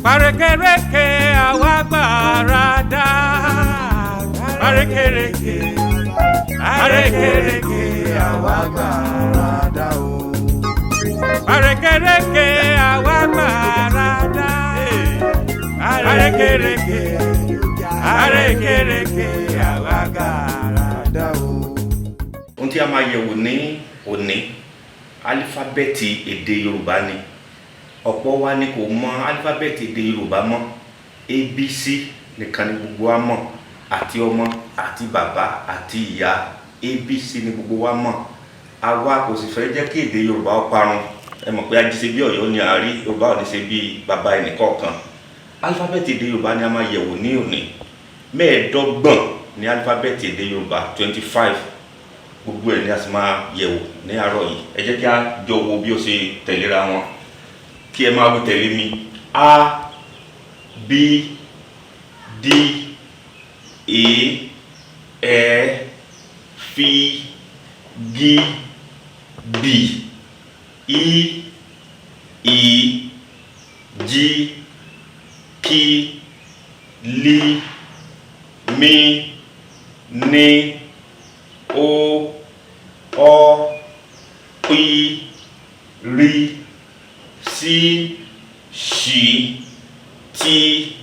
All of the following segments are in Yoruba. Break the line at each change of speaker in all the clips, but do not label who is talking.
Arékèrèké àwa gbàràdà. Arékèrèké, arékèrèké àwa gbàràdà o. Arékèrèké àwa gbàràdà. Arékèrèké, arékèrèké àwa gbàràdà o.
Ohun tí a máa yẹ̀wò ní òní, álífábẹ́ẹ̀tì èdè Yorùbá ni. Ọ̀pọ̀ wa ni kò mọ álífábẹ́ẹ̀tì èdè Yorùbá mọ́. ABC nìkan ni gbogbo wa mọ̀, àti ọmọ àti bàbá àti ìyá. ABC ni gbogbo wa mọ̀. Àwa kò sì fẹ́ jẹ́ kí èdè Yorùbá ó parun. Ẹ mọ̀ pé ajíṣe bí Ọ̀yọ́ ni a rí, Yorùbá ò ní ṣe bí bàbá ẹnìkọ̀ọ̀kan. Álífábẹ́ẹ̀tì èdè Yorùbá ni a máa yẹ̀wò ní òní. 25 ni álífábẹ́ẹ̀tì èdè Yorùbá, 25. Gbogbo ẹ̀ ni a sì máa yẹ̀wò ní àárọ̀ yìí. Ẹ jẹ́ kí a jọ wo bí ó ṣe tẹ̀léra wọn. Kí ẹ máa wí tẹ̀lé mi. A, B, D, E, F, G, B, I, J, K, L, M, N, O, P, R, C, Ṣ, T,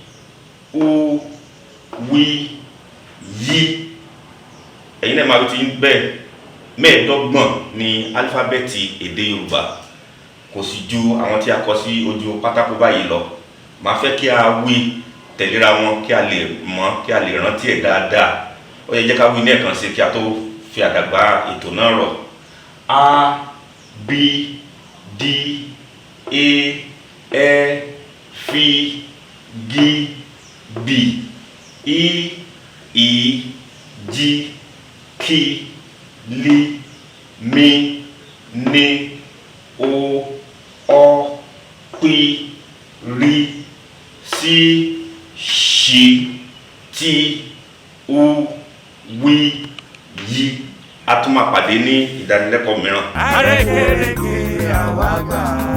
U, W, Y. Ẹ̀yin náà máa ti ń bẹ́ẹ̀. 25 ni álífábẹ́ẹ̀tì èdè Yorùbá. Kò sì ju àwọn tí a kọ sí ojú pátákó báyìí lọ. Màá fẹ́ kí a wí tẹ̀léra wọn kí a lè mọ̀, kí a lè rántí ẹ̀ dáadáa. Ó yẹ jẹ́ ká wí ní ẹ̀kan sí kí a tó fi àdàgbà ètò náà rọ̀. A, B, D, E, F, G, B, I, J, K, L, M, N, O, P, R, C, Ṣ, T, U, W, Y. A tún máa pàdé ní ìdánilẹ́kọ̀ọ́ mìíràn.
Arékèrèké àwa gbàràdà.